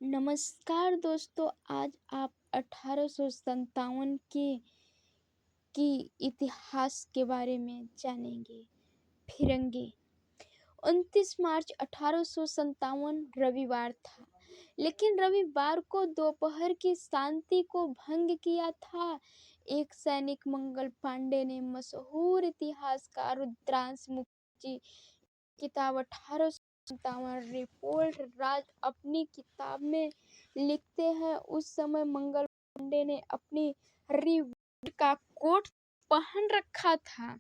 नमस्कार दोस्तों, आज आप 1857 की इतिहास के बारे में जानेंगे। फिरंगी 29 मार्च 1857 रविवार था, लेकिन रविवार को दोपहर की शांति को भंग किया था। एक सैनिक मंगल पांडे ने मशहूर इतिहासकार रुद्रांश मुखर्जी किताब 1857 रिपोर्ट राज अपनी किताब में लिखते हैं, उस समय मंगल पांडे ने अपनी रिवॉल्ट का कोट पहन रखा था,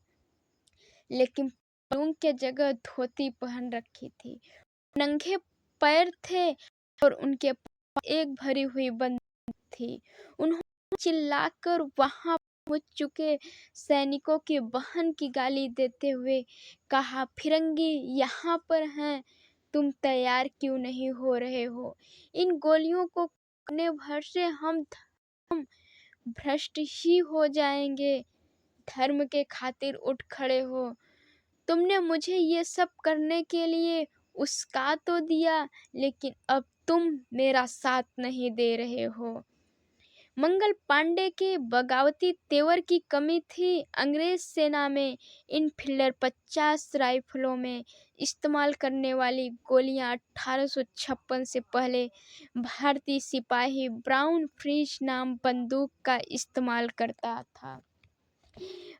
लेकिन पलंग के जगह धोती पहन रखी थी। नंगे पैर थे और उनके पास एक भरी हुई बंदूक थी। उन्होंने चिल्लाकर वहां पहुंच चुके सैनिकों की बहन की गाली देते हुए कहा, फिरंगी यहाँ पर हैं, तुम तैयार क्यों नहीं हो रहे हो? इन गोलियों को करने भर से हम भ्रष्ट ही हो जाएंगे। धर्म के खातिर उठ खड़े हो। तुमने मुझे ये सब करने के लिए उस्का तो दिया, लेकिन अब तुम मेरा साथ नहीं दे रहे हो। मंगल पांडे के बगावती तेवर की कमी थी। अंग्रेज सेना में इनफील्ड 50 राइफलों में इस्तेमाल करने वाली गोलियां 1856 से पहले भारतीय सिपाही ब्राउन फ्रीज नाम बंदूक का इस्तेमाल करता था।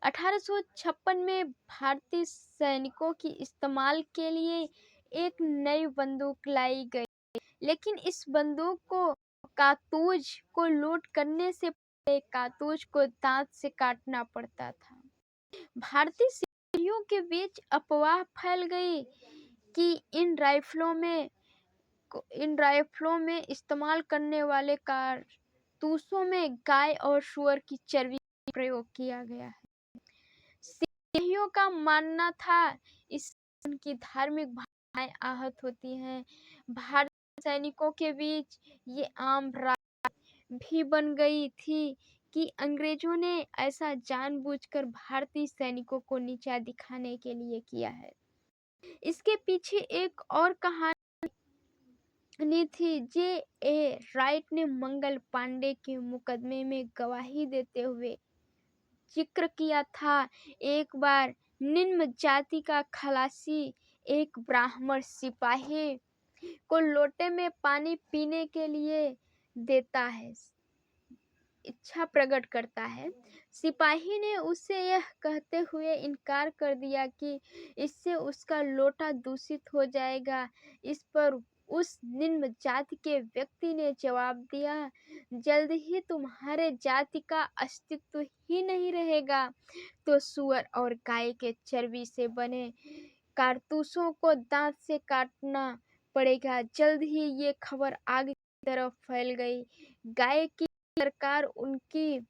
1856 में भारतीय सैनिकों की इस्तेमाल के लिए एक नई बंदूक लाई गई, लेकिन इस बंदूक को कारतूज को लोड करने से पहले कारतूज को दांत से काटना पड़ता था। भारतीय सिपाहियों के बीच अफवाह फैल गई कि इन राइफलों में इस्तेमाल करने वाले कारतूसों में गाय और सुअर की चर्बी का प्रयोग किया गया है। सिपाहियों का मानना था इससे उनकी धार्मिक भावनाएं आहत होती हैं। भारतीय सैनिकों के बीच ये आम राय भी बन गई थी कि अंग्रेजों ने ऐसा जानबूझकर भारतीय सैनिकों को नीचा दिखाने के लिए किया है। इसके पीछे एक और कहानी थी। जे राइट ने मंगल पांडे के मुकदमे में गवाही देते हुए जिक्र किया था। एक बार निम्न जाति का खलासी एक ब्राह्मण सिपाही को लोटे में पानी पीने के लिए देता है, इच्छा प्रकट करता है। सिपाही ने उसे यह कहते हुए इनकार कर दिया कि इससे उसका लोटा दूषित हो जाएगा। इस पर उस निम्न जाति के व्यक्ति ने जवाब दिया, जल्द ही तुम्हारे जाति का अस्तित्व ही नहीं रहेगा, तो सुअर और गाय के चर्बी से बने कारतूसों को दांत से काटना पड़ेगा। जल्द ही ये खबर आगे की तरफ फैल गई। गाय की सरकार उनकी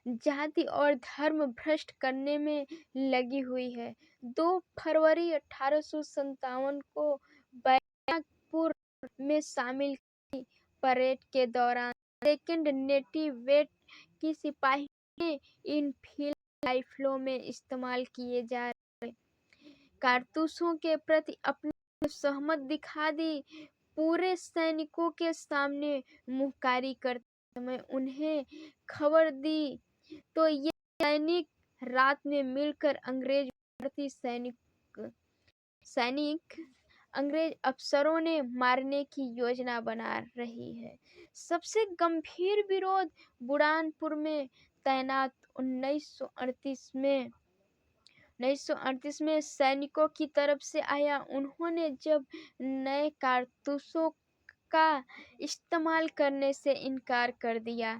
जाति और धर्म भ्रष्ट करने में लगी हुई है। 2 फरवरी 1857 को बैरकपुर में शामिल की परेड के दौरान सेकंड नेटिव वेट की सिपाही ने इनफील्ड राइफलों में इस्तेमाल किए जा रहे कारतूसों के प्रति अपनी सहमत दिखा दी। पूरे सैनिकों के सामने मुहकारी करते समय उन्हें खबर दी, तो ये सैनिक रात में मिलकर भारतीय सैनिक अंग्रेज अफसरों ने मारने की योजना बना रही है। सबसे गंभीर विरोध बुरहानपुर में तैनात 1938 में सैनिकों की तरफ से आया। उन्होंने जब नए कारतूसों का इस्तेमाल करने से इनकार कर दिया,